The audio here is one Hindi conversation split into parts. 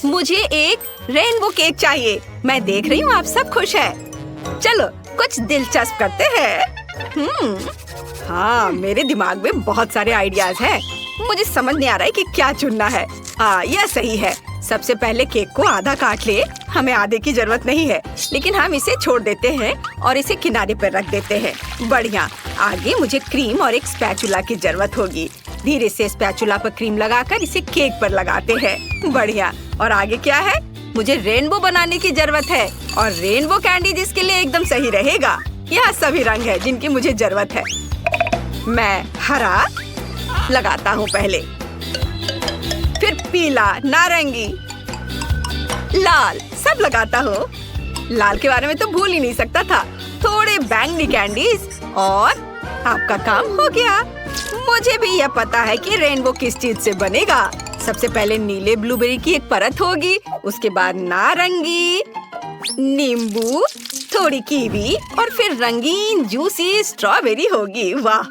मुझे एक रेनबो केक चाहिए। मैं देख रही हूँ आप सब खुश हैं। चलो कुछ दिलचस्प करते हैं। हाँ, मेरे दिमाग में बहुत सारे आइडियाज हैं। मुझे समझ नहीं आ रहा है कि क्या चुनना है। हाँ, यह सही है। सबसे पहले केक को आधा काट ले। हमें आधे की जरूरत नहीं है, लेकिन हम इसे छोड़ देते हैं और इसे किनारे पर रख देते हैं। बढ़िया। आगे मुझे क्रीम और एक स्पैचुला की जरूरत होगी। धीरे से स्पैचुला पर क्रीम लगाकर इसे केक पर लगाते हैं। बढ़िया। और आगे क्या है? मुझे रेनबो बनाने की जरूरत है और रेनबो कैंडी जिसके लिए एकदम सही रहेगा। यहाँ सभी रंग है जिनकी मुझे जरूरत है। मैं हरा लगाता हूँ पहले, फिर पीला, नारंगी, लाल सब लगाता हूँ। लाल के बारे में तो भूल ही नहीं सकता था। थोड़े बैंगनी कैंडीज और आपका काम हो गया। मुझे भी यह पता है कि रेनबो किस चीज से बनेगा। सबसे पहले नीले ब्लूबेरी की एक परत होगी, उसके बाद नारंगी, नींबू, थोड़ी कीवी और फिर रंगीन जूसी स्ट्रॉबेरी होगी। वाह,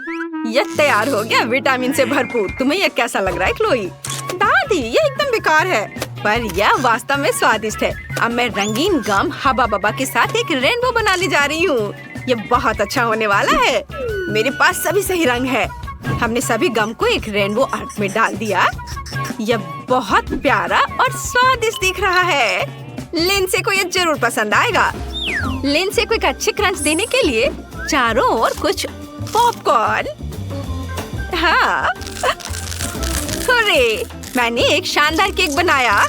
यह तैयार हो गया विटामिन से भरपूर। तुम्हें यह कैसा लग रहा है क्लोई? दादी, यह एकदम बेकार है, पर यह वास्तव में स्वादिष्ट है। अब मैं रंगीन गम हबा बबा के साथ एक रेनबो बनाने जा रही हूँ। यह बहुत अच्छा होने वाला है। मेरे पास सभी सही रंग है। हमने सभी गम को एक रेनबो आर्ट में डाल दिया। यह बहुत प्यारा और स्वादिष्ट दिख रहा है। लिंडसे को यह जरूर पसंद आएगा। लिंडसे को एक अच्छे क्रंच देने के लिए चारों ओर कुछ पॉपकॉर्न। हाँ, हुर्रे! मैंने एक शानदार केक बनाया।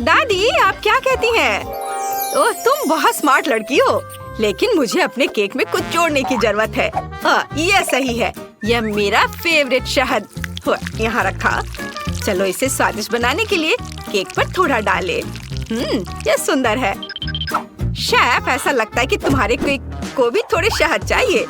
दादी, आप क्या कहती हैं? ओह, तुम बहुत स्मार्ट लड़की हो, लेकिन मुझे अपने केक में कुछ जोड़ने की जरूरत है। यह सही है। यह मेरा फेवरेट शहद यहाँ रखा। चलो इसे स्वादिष्ट बनाने के लिए केक पर थोड़ा डालें। यह सुंदर है। शेफ, ऐसा लगता है कि तुम्हारे केक को भी थोड़े शहद चाहिए।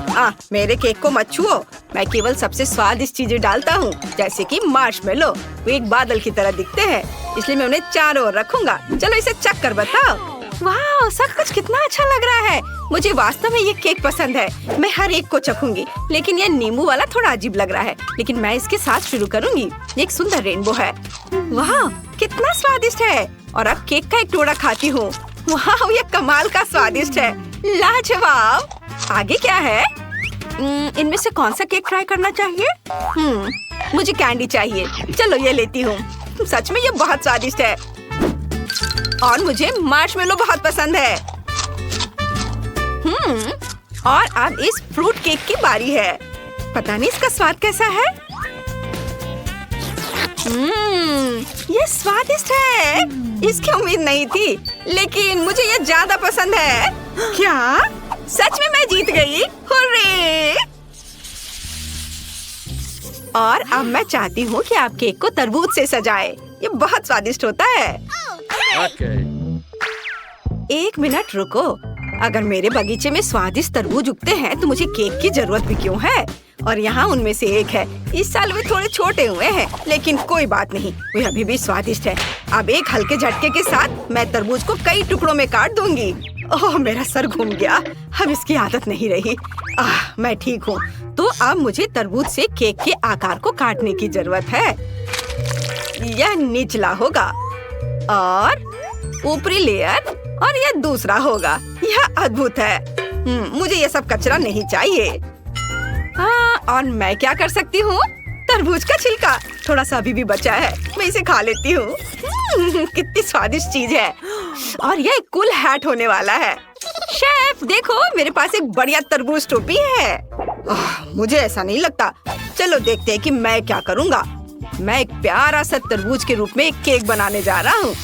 हाँ, मेरे केक को मत छुओ। मैं केवल सबसे स्वादिष्ट चीजें डालता हूँ, जैसे कि मार्शमेलो। वो एक बादल की तरह दिखते हैं, इसलिए मैं उन्हें चारों ओर रखूंगा। चलो इसे चख कर बताओ। वाह, सब कुछ कितना अच्छा लग रहा है। मुझे वास्तव में ये केक पसंद है। मैं हर एक को चखूंगी, लेकिन ये नींबू वाला थोड़ा अजीब लग रहा है। लेकिन मैं इसके साथ शुरू करूंगी। एक सुंदर रेनबो है। वाह, कितना स्वादिष्ट है। और अब केक का एक टुकड़ा खाती हूँ। वाह, ये कमाल का स्वादिष्ट है। लाजवाब। आगे क्या है? इनमें से कौन सा केक ट्राई करना चाहिए? मुझे कैंडी चाहिए। चलो ये लेती हूँ। सच में ये बहुत स्वादिष्ट है। और मुझे मार्शमेलो बहुत पसंद है। और अब इस फ्रूट केक की बारी है। पता नहीं इसका स्वाद कैसा है। ये स्वादिष्ट है। इसकी उम्मीद नहीं थी, लेकिन मुझे ये ज्यादा पसंद है। क्या? सच में मैं जीत गई। हुर्रे! और अब मैं चाहती हूँ कि आप केक को तरबूज से सजाएं। ये बहुत स्वादिष्ट होता है। एक मिनट रुको। अगर मेरे बगीचे में स्वादिष्ट तरबूज उगते हैं तो मुझे केक की जरूरत भी क्यों है? और यहाँ उनमें से एक है। इस साल वे थोड़े छोटे हुए हैं, लेकिन कोई बात नहीं, वे अभी भी स्वादिष्ट है। अब एक हल्के झटके के साथ मैं तरबूज को कई टुकड़ों में काट दूंगी। ओह, मेरा सर घूम गया। अब इसकी आदत नहीं रही। मैं ठीक हूँ। तो अब मुझे तरबूज से केक के आकार को काटने की जरूरत है। यह निचला होगा और ऊपरी लेयर, और यह दूसरा होगा। यह अद्भुत है। मुझे यह सब कचरा नहीं चाहिए। और मैं क्या कर सकती हूँ? तरबूज का छिलका थोड़ा सा अभी भी बचा है, मैं इसे खा लेती हूँ। कितनी स्वादिष्ट चीज है। और यह एक कूल हैट होने वाला है। शेफ देखो, मेरे पास एक बढ़िया तरबूज टोपी है। मुझे ऐसा नहीं लगता। चलो देखते हैं कि मैं क्या करूँगा। मैं एक प्यारा सा तरबूज के रूप में एक केक बनाने जा रहा हूँ।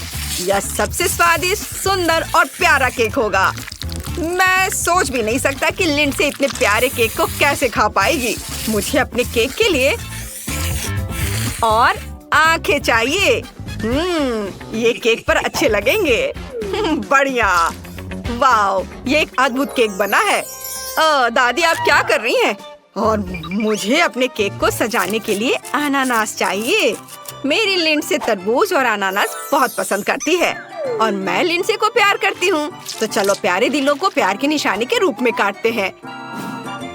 यह सबसे स्वादिष्ट, सुंदर और प्यारा केक होगा। मैं सोच भी नहीं सकता कि लिंडसे इतने प्यारे केक को कैसे खा पाएगी। मुझे अपने केक के लिए और आंखें चाहिए। ये केक पर अच्छे लगेंगे। बढ़िया। वाओ, ये एक अद्भुत केक बना है। दादी, आप क्या कर रही हैं? और मुझे अपने केक को सजाने के लिए अनानास चाहिए। मेरी लिंडसे तरबूज और अनानास बहुत पसंद करती है, और मैं लिंडसे को प्यार करती हूँ। तो चलो प्यारे दिलों को प्यार की निशानी के रूप में काटते हैं।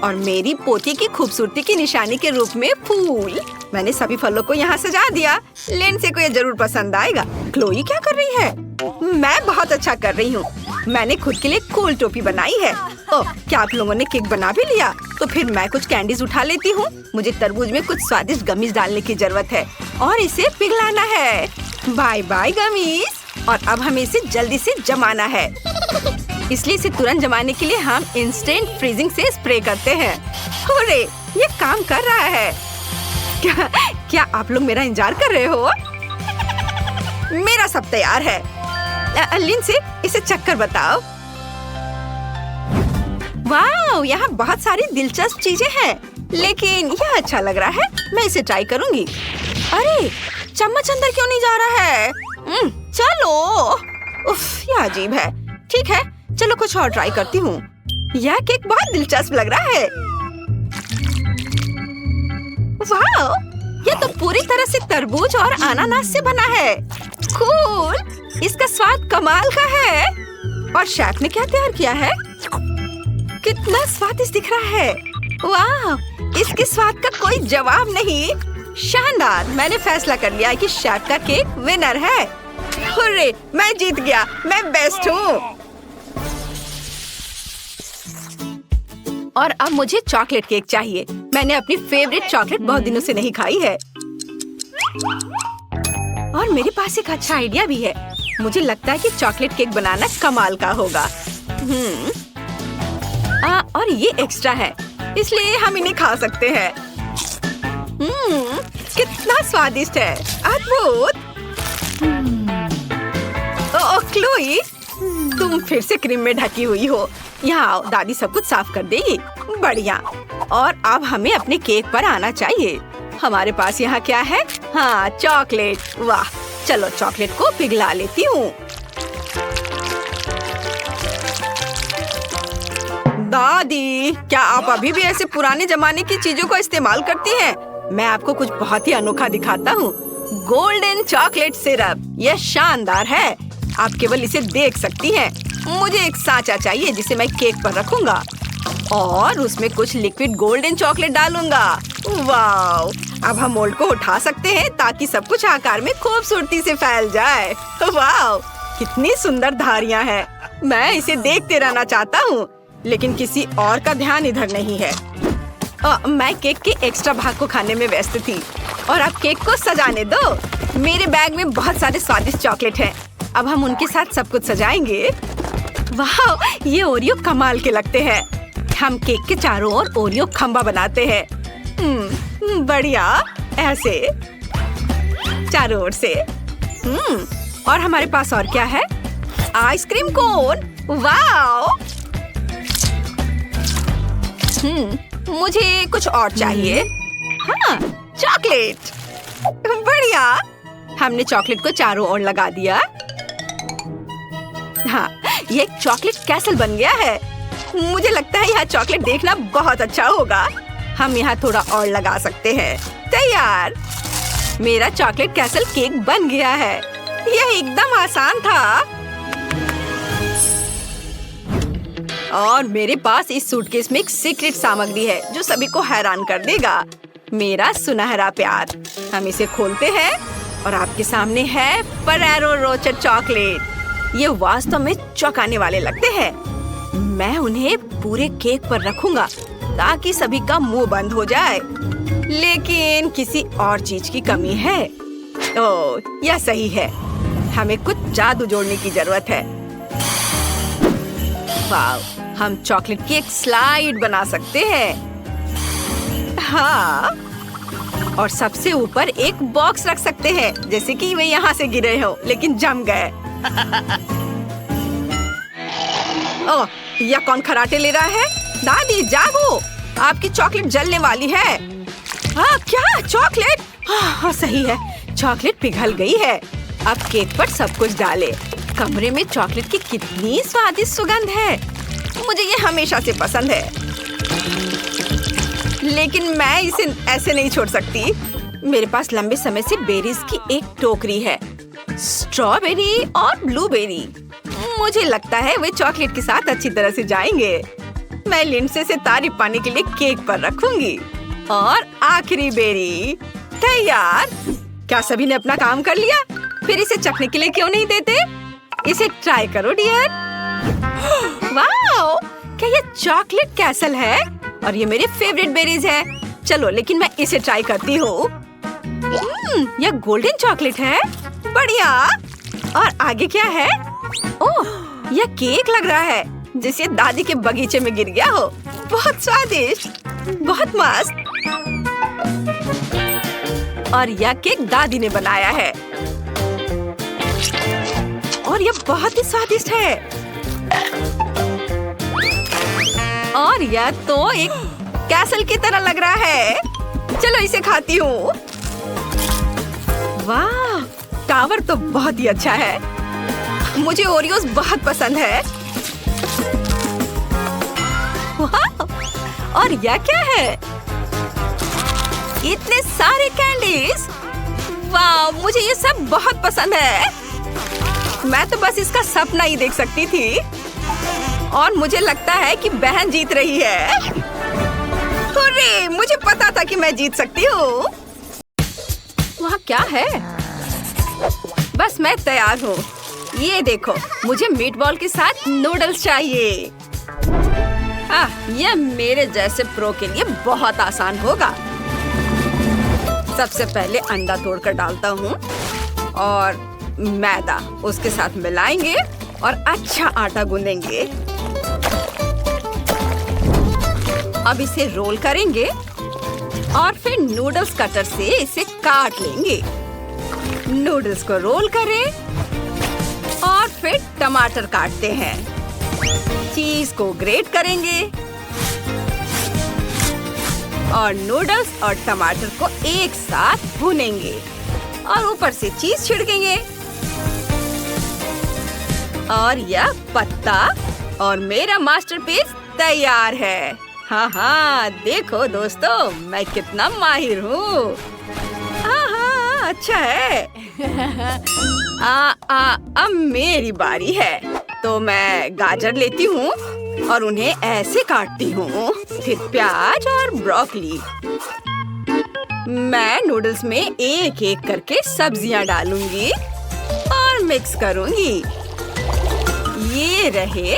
और मेरी पोती की खूबसूरती की निशानी के रूप में फूल। मैंने सभी फलों को यहाँ सजा दिया। लिंडसे को ये जरूर पसंद आएगा। क्लोई क्या कर रही है? मैं बहुत अच्छा कर रही हूँ। मैंने खुद के लिए कूल टोपी बनाई है। ओह, क्या आप लोगों ने केक बना भी लिया? तो फिर मैं कुछ कैंडीज उठा लेती हूँ। मुझे तरबूज में कुछ स्वादिष्ट गमीज डालने की जरूरत है और इसे पिघलाना है। Bye bye gummies. और अब हमें इसे जल्दी से जमाना है, इसलिए इसे तुरंत जमाने के लिए हम इंस्टेंट फ्रीजिंग से स्प्रे करते हैं। हुर्रे, ये काम कर रहा है। क्या आप लोग मेरा इंतजार कर रहे हो? मेरा सब तैयार है। लिंडसे, इसे चक्कर बताओ। वाह, यहाँ बहुत सारी दिलचस्प चीजें हैं, लेकिन यह अच्छा लग रहा है। मैं इसे ट्राई करूंगी। अरे, चम्मच अंदर क्यों नहीं जा रहा है? चलो। उफ, यह अजीब है। ठीक है, चलो कुछ और ट्राई करती हूँ। यह केक बहुत दिलचस्प लग रहा है। वाह, यह तो पूरी तरह से तरबूज और अनानास से बना है। कूल, इसका स्वाद कमाल का है। और शेफ ने क्या तैयार किया है? कितना स्वादिष्ट दिख रहा है। वाह, इसके स्वाद का कोई जवाब नहीं। शानदार। मैंने फैसला कर लिया है कि शेफ का केक विनर है। हुर्रे, मैं जीत गया। मैं बेस्ट हूँ। और अब मुझे चॉकलेट केक चाहिए। मैंने अपनी फेवरेट चॉकलेट बहुत दिनों से नहीं खाई है। और मेरे पास एक अच्छा आइडिया भी है। मुझे लगता है कि चॉकलेट केक बनाना कमाल का होगा। और ये एक्स्ट्रा है, इसलिए हम इन्हें खा सकते हैं। कितना स्वादिष्ट है। अद्भुत। ओह क्लोई, तुम फिर से क्रीम में ढकी हुई हो। यहाँ आओ, दादी सब कुछ साफ कर देगी। बढ़िया। और अब हमें अपने केक पर आना चाहिए। हमारे पास यहाँ क्या है? हाँ, चॉकलेट। वाह, चलो चॉकलेट को पिघला लेती हूँ। दादी, क्या आप अभी भी ऐसे पुराने जमाने की चीजों का इस्तेमाल करती हैं? मैं आपको कुछ बहुत ही अनोखा दिखाता हूँ। Golden chocolate syrup. यह शानदार है। आप केवल इसे देख सकती हैं। मुझे एक सांचा चाहिए जिसे मैं केक पर रखूंगा और उसमें कुछ लिक्विड गोल्डन चॉकलेट डालूंगा। वाह, अब हम मोल्ड को उठा सकते हैं ताकि सब कुछ आकार में खूबसूरती से फैल जाए। वाह, कितनी सुंदर धारियां हैं। मैं इसे देखते रहना चाहता हूँ, लेकिन किसी और का ध्यान इधर नहीं है। मैं केक के एक्स्ट्रा भाग को खाने में व्यस्त थी और अब केक को सजाने दो। मेरे बैग में बहुत सारे स्वादिष्ट चॉकलेट हैं। अब हम उनके साथ सब कुछ सजाएंगे। वाह, ये ओरियो कमाल के लगते हैं। हम केक के चारों ओर ओरियो खंबा बनाते हैं। बढ़िया, ऐसे चारों ओर से। और हमारे पास और क्या है? Ice cream cone. वाह, मुझे कुछ और चाहिए। हाँ, चॉकलेट। बढ़िया। हमने चॉकलेट को चारों ओर लगा दिया। हाँ, ये एक चॉकलेट कैसल बन गया है। मुझे लगता है यह चॉकलेट देखना बहुत अच्छा होगा। हम यहाँ थोड़ा और लगा सकते हैं। तैयार। मेरा चॉकलेट कैसल केक बन गया है। यह एकदम आसान था। और मेरे पास इस सूटकेस में एक सीक्रेट सामग्री है जो सभी को हैरान कर देगा। मेरा सुनहरा प्यार। हम इसे खोलते हैं और आपके सामने है फरेरो रोचर चॉकलेट। ये वास्तव में चौंकाने वाले लगते हैं। मैं उन्हें पूरे केक पर रखूंगा ताकि सभी का मुंह बंद हो जाए। लेकिन किसी और चीज की कमी है। ओह, यह सही है। हमें कुछ जादू जोड़ने की जरूरत है। वाह, हम चॉकलेट की एक स्लाइड बना सकते हैं। हाँ, और सबसे ऊपर एक बॉक्स रख सकते हैं, जैसे कि वे यहाँ से गिरे हो लेकिन जम गए। ओह, यह कौन खराटे ले रहा है? दादी जागो, आपकी चॉकलेट जलने वाली है। हाँ, क्या चॉकलेट? हाँ, सही है, चॉकलेट पिघल गई है। अब केक पर सब कुछ डालें। कमरे में चॉकलेट की कितनी स्वादिष्ट सुगंध है। मुझे ये हमेशा से पसंद है, लेकिन मैं इसे ऐसे नहीं छोड़ सकती। मेरे पास लंबे समय से बेरीज की एक टोकरी है, स्ट्रॉबेरी और ब्लूबेरी। मुझे लगता है वे चॉकलेट के साथ अच्छी तरह से जाएंगे। मैं लिंडसे से तारीफ पाने के लिए केक पर रखूंगी। और आखिरी बेरी तैयार। क्या सभी ने अपना काम कर लिया? फिर इसे चखने के लिए क्यों नहीं देते? इसे ट्राई करो डियर। वाओ! क्या ये चॉकलेट कैसल है? और ये मेरे फेवरेट बेरीज है। चलो लेकिन मैं इसे ट्राई करती हूँ। यह गोल्डन चॉकलेट है। बढ़िया। और आगे क्या है? ओह, यह केक लग रहा है जिसे दादी के बगीचे में गिर गया हो। बहुत स्वादिष्ट, बहुत मस्त। और यह केक दादी ने बनाया है और यह बहुत ही स्वादिष्ट है। और यह तो एक कैसल की तरह लग रहा है। चलो इसे खाती हूँ। वाह, टावर तो बहुत ही अच्छा है। मुझे ओरियोस बहुत पसंद है। वाह! और यह क्या है? इतने सारे कैंडीज। वाह, मुझे ये सब बहुत पसंद है। मैं तो बस इसका सपना ही देख सकती थी। और मुझे लगता है कि बहन जीत रही है। हुर्रे! मुझे पता था कि मैं जीत सकती हूँ। वहाँ क्या है? बस मैं तैयार हूँ। ये देखो, मुझे मीटबॉल के साथ नूडल्स चाहिए। यह मेरे जैसे प्रो के लिए बहुत आसान होगा। सबसे पहले अंडा तोड़कर डालता हूँ और मैदा उसके साथ मिलाएंगे और अच्छा आटा गूंदेंगे। अब इसे रोल करेंगे और फिर नूडल्स कटर से इसे काट लेंगे। नूडल्स को रोल करें और फिर टमाटर काटते हैं। चीज को ग्रेट करेंगे और नूडल्स और टमाटर को एक साथ भूनेंगे और ऊपर से चीज छिड़केंगे। और यह पत्ता और मेरा मास्टरपीस तैयार है। हाँ, देखो दोस्तों, मैं कितना माहिर हूँ। हाँ, अच्छा है। अब मेरी बारी है। तो मैं गाजर लेती हूँ और उन्हें ऐसे काटती हूँ। फिर प्याज और ब्रोकली। मैं नूडल्स में एक एक करके सब्जियाँ डालूंगी और मिक्स करूँगी। ये रहे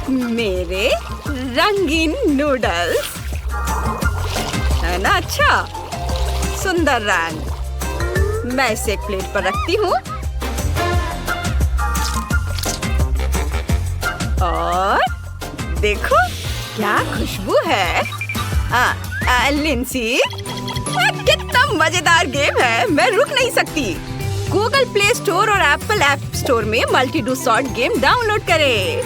मेरे रंगीन नूडल्स। है ना अच्छा? सुंदर रंग। मैं इसे एक प्लेट पर रखती हूँ और देखो क्या खुशबू है। लिंसी, कितना मजेदार गेम है। मैं रुक नहीं सकती। गूगल प्ले स्टोर और एप्पल ऐप स्टोर में multi do sort game download करें।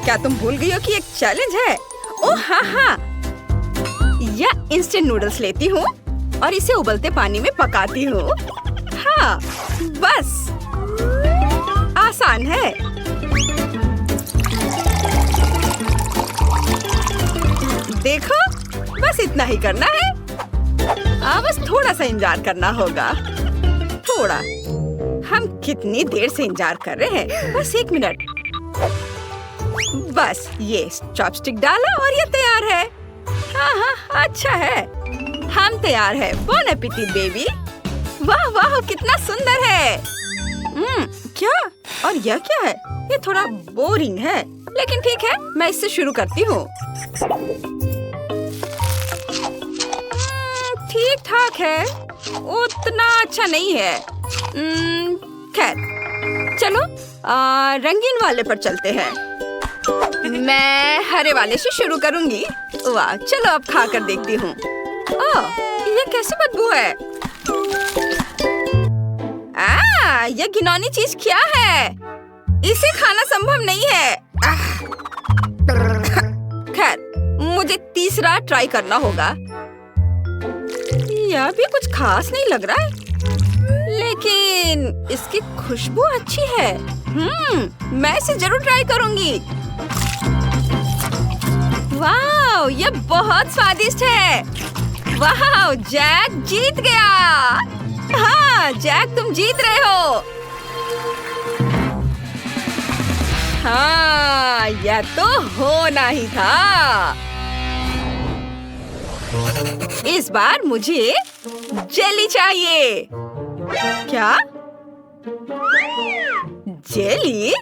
क्या तुम भूल गई हो कि एक चैलेंज है? ओह हाँ, यह इंस्टेंट नूडल्स लेती हूँ और इसे उबलते पानी में पकाती हूँ। हाँ, बस आसान है। देखो, बस इतना ही करना है। बस थोड़ा सा इंतजार करना होगा। थोड़ा। हम कितनी देर से इंतजार कर रहे हैं? बस 1 मिनट। बस ये चॉपस्टिक डाला और ये तैयार है। हाँ, अच्छा है। हम तैयार है। Bone appétit baby. वाह वाह, कितना सुंदर है। क्या? और यह क्या है? ये थोड़ा बोरिंग है, लेकिन ठीक है, मैं इससे शुरू करती हूँ। ठीक ठाक है, उतना अच्छा नहीं है। खैर, चलो रंगीन वाले पर चलते हैं। मैं हरे वाले से शुरू करूंगी। वाह, चलो अब खा कर देखती हूँ। ये कैसी बदबू है? यह घिनौनी चीज क्या है? इसे खाना संभव नहीं है। खैर, मुझे तीसरा ट्राई करना होगा। यह भी कुछ खास नहीं लग रहा है, लेकिन इसकी खुशबू अच्छी है। मैं इसे जरूर ट्राई करूंगी। वाह, यह बहुत स्वादिष्ट है। वाह, जैक जीत गया। हाँ, जैक तुम जीत रहे हो। हाँ, यह तो होना ही था। इस बार मुझे जेली चाहिए। क्या? जेली?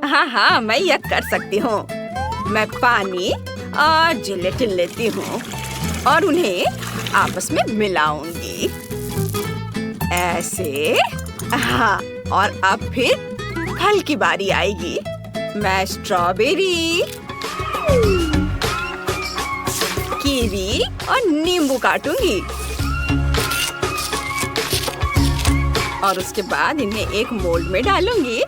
हाँ, मैं यह कर सकती हूँ। मैं पानी और जिलेटिन लेती हूँ और उन्हें आपस में मिलाऊंगी ऐसे। हाँ, और अब फिर फल की बारी आएगी। मैं स्ट्रॉबेरी, कीवी और नींबू काटूंगी और उसके बाद इन्हें एक मोल्ड में डालूंगी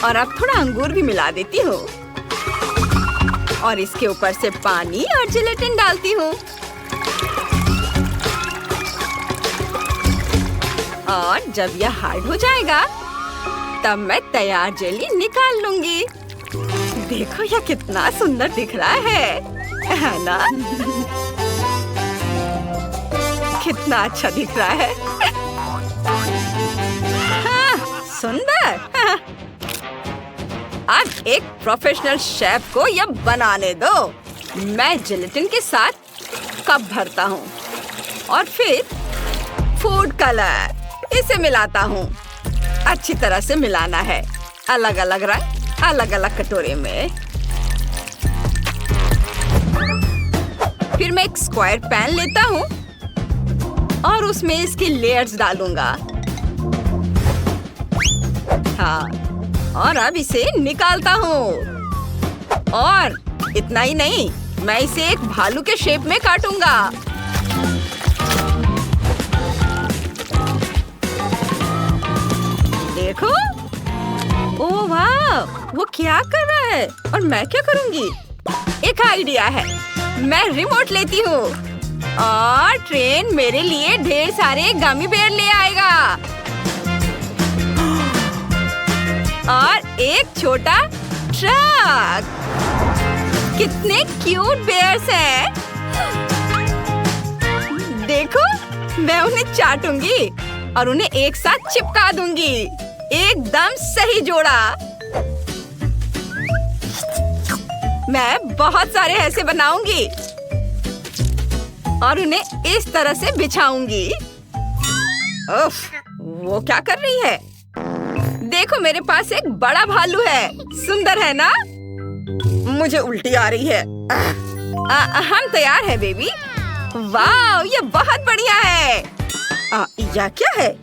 और अब थोड़ा अंगूर भी मिला देती हूँ और इसके ऊपर से पानी और जिलेटिन डालती हूँ और जब यह हार्ड हो जाएगा तब मैं तैयार जेली निकाल लूंगी। देखो यह कितना सुंदर दिख रहा है ना? कितना अच्छा दिख रहा है। हाँ, सुंदर। हाँ। अब एक प्रोफेशनल शेफ को यह बनाने दो। मैं जिलेटिन के साथ कप भरता हूँ और फिर फूड कलर इसे मिलाता हूँ। अच्छी तरह से मिलाना है। अलग अलग रंग अलग अलग कटोरे में। फिर मैं एक स्क्वायर पैन लेता हूँ और उसमें इसकी लेयर्स डालूंगा। हाँ, और अब इसे निकालता हूँ और इतना ही नहीं, मैं इसे एक भालू के शेप में काटूंगा। देखो, ओह वाह, वो क्या कर रहा है और मैं क्या करूंगी? एक आइडिया है। मैं रिमोट लेती हूँ और ट्रेन मेरे लिए ढेर सारे गमी बेयर ले आएगा और एक छोटा ट्रक। कितने क्यूट बेयर्स हैं। देखो, मैं उन्हें चाटूंगी और उन्हें एक साथ चिपका दूंगी। एकदम सही जोड़ा। मैं बहुत सारे ऐसे बनाऊंगी और उन्हें इस तरह से बिछाऊंगी। उफ, वो क्या कर रही है? देखो, मेरे पास एक बड़ा भालू है। सुंदर है ना? मुझे उल्टी आ रही है। हम तैयार हैं बेबी। वाह, ये बहुत बढ़िया है। यह क्या है?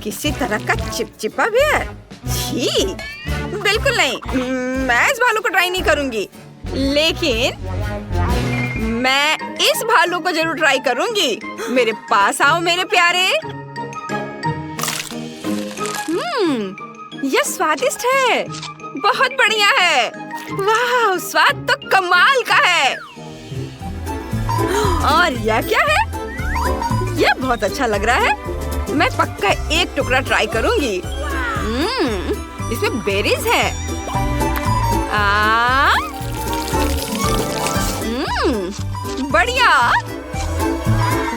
किसी तरह का चिपचिपा भी है। छी, बिल्कुल नहीं। मैं इस भालू को ट्राई नहीं करूंगी, लेकिन मैं इस भालू को जरूर ट्राई करूंगी। मेरे पास आओ मेरे प्यारे। यह स्वादिष्ट है। बहुत बढ़िया है। वाह, स्वाद तो कमाल का है। और यह क्या है? यह बहुत अच्छा लग रहा है। मैं पक्का एक टुकड़ा ट्राई करूंगी। इसमें बेरीज है। बढ़िया।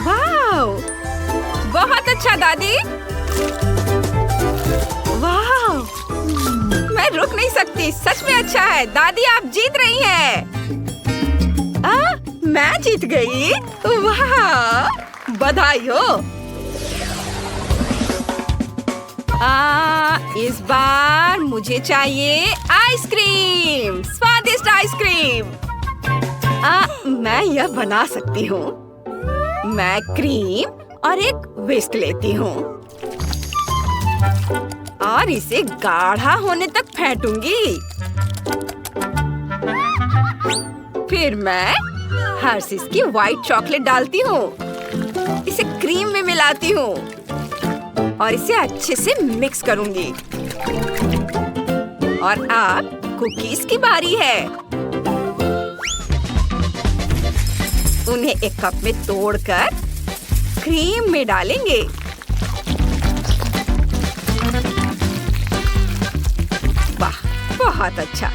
वाह, बहुत अच्छा दादी। वाह, मैं रुक नहीं सकती। सच में अच्छा है। दादी, आप जीत रही हैं। मैं जीत गई। वाह, बधाई हो। इस बार मुझे चाहिए आइसक्रीम। स्वादिष्ट आइसक्रीम। मैं यह बना सकती हूँ। मैं क्रीम और एक विस्क लेती हूँ और इसे गाढ़ा होने तक फेंटूंगी। फिर मैं हर्शीज की व्हाइट चॉकलेट डालती हूँ। इसे क्रीम में मिलाती हूँ और इसे अच्छे से मिक्स करूंगी। और अब कुकीज की बारी है। उन्हें एक कप में तोड़कर क्रीम में डालेंगे। वाह, बहुत अच्छा।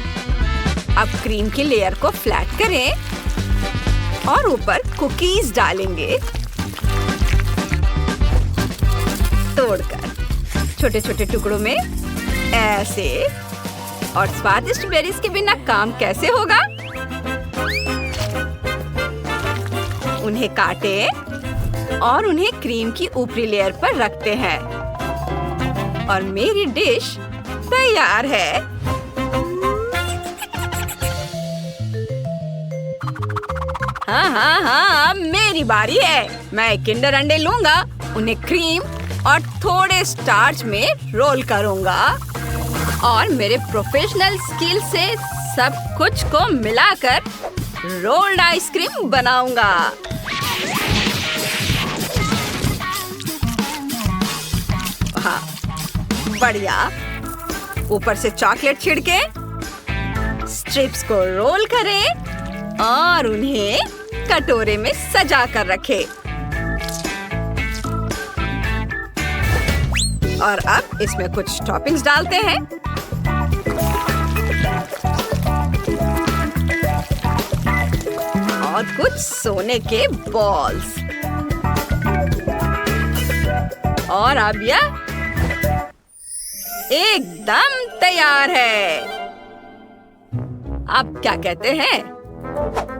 अब क्रीम की लेयर को फ्लैट करें और ऊपर कुकीज डालेंगे तोड़कर छोटे छोटे टुकड़ों में ऐसे। और स्वादिष्ट बेरीज के बिना काम कैसे होगा? उन्हें काटे और उन्हें क्रीम की ऊपरी लेयर पर रखते हैं और मेरी डिश तैयार है। हाँ, मेरी बारी है। मैं किंडर अंडे लूंगा, उन्हें क्रीम और थोड़े स्टार्च में रोल करूंगा और मेरे प्रोफेशनल स्किल से सब कुछ को मिलाकर रोल्ड आइसक्रीम बनाऊंगा। हाँ, बढ़िया। ऊपर से चॉकलेट छिड़के, स्ट्रिप्स को रोल करें और उन्हें कटोरे में सजा कर रखें। और अब इसमें कुछ टॉपिंग्स डालते हैं। और कुछ सोने के बॉल्स। और अब यह एकदम तैयार है। आप क्या कहते हैं?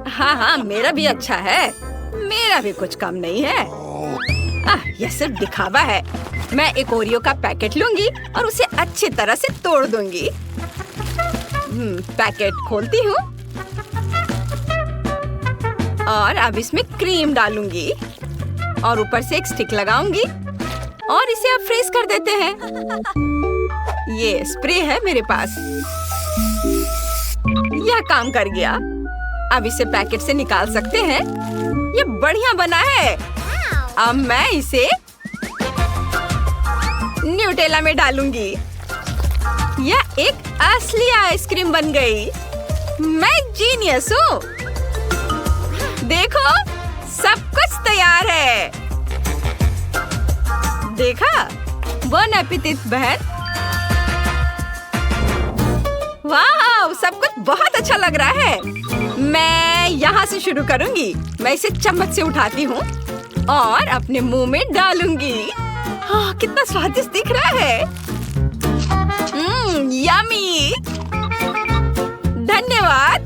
हाँ, मेरा भी अच्छा है। मेरा भी कुछ कम नहीं है। यह सिर्फ दिखावा है। मैं एक ओरियो का पैकेट लूंगी और उसे अच्छी तरह से तोड़ दूंगी। पैकेट खोलती हूँ और अब इसमें क्रीम डालूंगी और ऊपर से एक स्टिक लगाऊंगी और इसे अब फ्रीज कर देते हैं। ये स्प्रे है मेरे पास। यह काम कर गया। अब इसे पैकेट से निकाल सकते हैं। ये बढ़िया बना है। अब मैं इसे न्यूटेला में डालूंगी। यह एक असली आइसक्रीम बन गई। मैं जीनियस हूँ। देखो, सब कुछ तैयार है। देखा? बोन एपेटिट बहन। वाह, सब कुछ बहुत अच्छा लग रहा है। मैं यहाँ से शुरू करूंगी। मैं इसे चम्मच से उठाती हूँ और अपने मुंह में डालूंगी। कितना स्वादिष्ट दिख रहा है। यम्मी। धन्यवाद।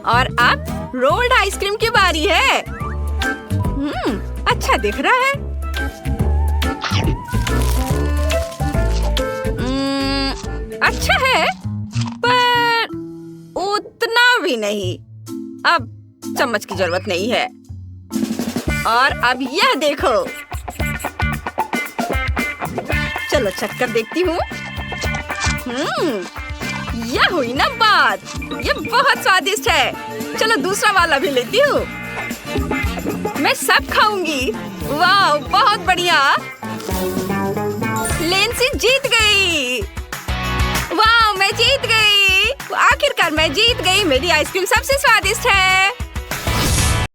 और अब रोल्ड आइसक्रीम की बारी है। अच्छा दिख रहा है। अच्छा है, पर उतना भी नहीं। अब चम्मच की जरूरत नहीं है। और अब यह देखो। चलो चक्कर देखती हूँ। यह हुई ना बात। यह बहुत स्वादिष्ट है। चलो दूसरा वाला भी लेती हूँ। मैं सब खाऊंगी। वाह, बहुत बढ़िया। लेंसी जीत गई। वाह, मैं जीत गई। आखिरकार मैं जीत गई। मेरी आइसक्रीम सबसे स्वादिष्ट है।